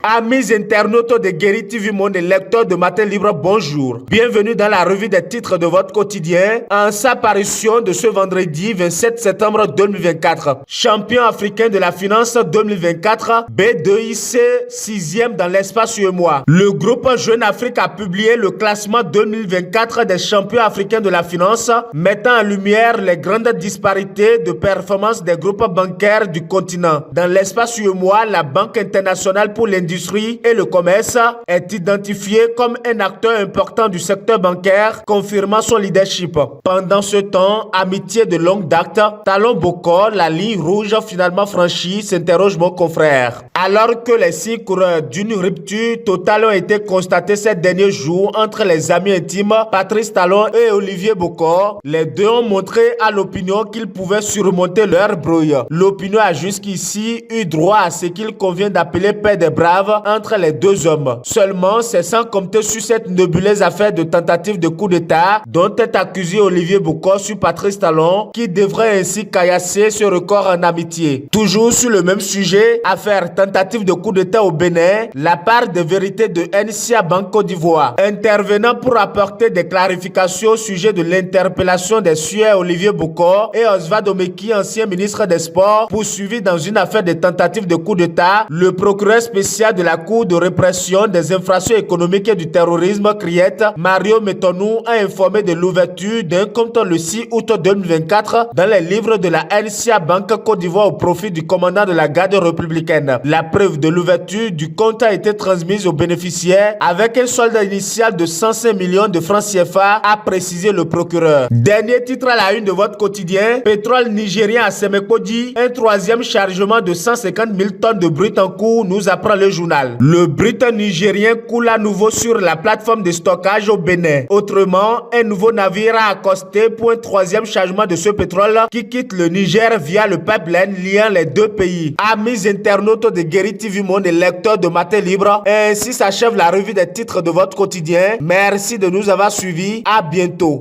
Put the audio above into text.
Amis internautes de Guéri TV Monde et lecteurs de Matin Libre, bonjour. Bienvenue dans la revue des titres de votre quotidien en sa parution de ce vendredi 27 septembre 2024. Champion africain de la finance 2024, B2IC 6e dans l'espace UEMOA. Le groupe Jeune Afrique a publié le classement 2024 des champions africains de la finance, mettant en lumière les grandes disparités de performance des groupes bancaires du continent. Dans l'espace UEMOA, la Banque internationale pour l'industrie et le commerce est identifié comme un acteur important du secteur bancaire, confirmant son leadership. Pendant ce temps, amitié de longue date, Talon Bokor, la ligne rouge finalement franchie, s'interroge mon confrère. Alors que les signes coureurs d'une rupture totale ont été constatés ces derniers jours entre les amis intimes Patrice Talon et Olivier Bokor, les deux ont montré à l'opinion qu'ils pouvaient surmonter leur brouille. L'opinion a jusqu'ici eu droit à ce qu'il convient d'appeler paix des braves entre les deux hommes. Seulement, c'est sans compter sur cette nébuleuse affaire de tentative de coup d'État dont est accusé Olivier Bokor sur Patrice Talon, qui devrait ainsi caillasser ce record en amitié. Toujours sur le même sujet, affaire tentative de coup d'État au Bénin, la part de vérité de NCA Banque Côte d'Ivoire. Intervenant pour apporter des clarifications au sujet de l'interpellation des sueurs Olivier Bokor et Oswald Omeki, ancien ministre des Sports, poursuivi dans une affaire de tentative de coup d'État, le procureur spécial de la Cour de répression des infractions économiques et du terrorisme, CRIET, Mario Metonou, a informé de l'ouverture d'un compte le 6 août 2024 dans les livres de la NCA Banque Côte d'Ivoire au profit du commandant de la garde républicaine. La preuve de l'ouverture du compte a été transmise aux bénéficiaires avec un solde initial de 105 millions de francs CFA, a précisé le procureur. Dernier titre à la une de votre quotidien, pétrole nigérien à Semekodi, un troisième chargement de 150 000 tonnes de brut en cours, nous apprend le journal. Le brut nigérien coule à nouveau sur la plateforme de stockage au Bénin. Autrement, un nouveau navire a accosté pour un troisième chargement de ce pétrole qui quitte le Niger via le pipeline liant les deux pays. Amis internautes de Guéri TV Monde et lecteurs de Matin Libre, ainsi s'achève la revue des titres de votre quotidien. Merci de nous avoir suivis. À bientôt.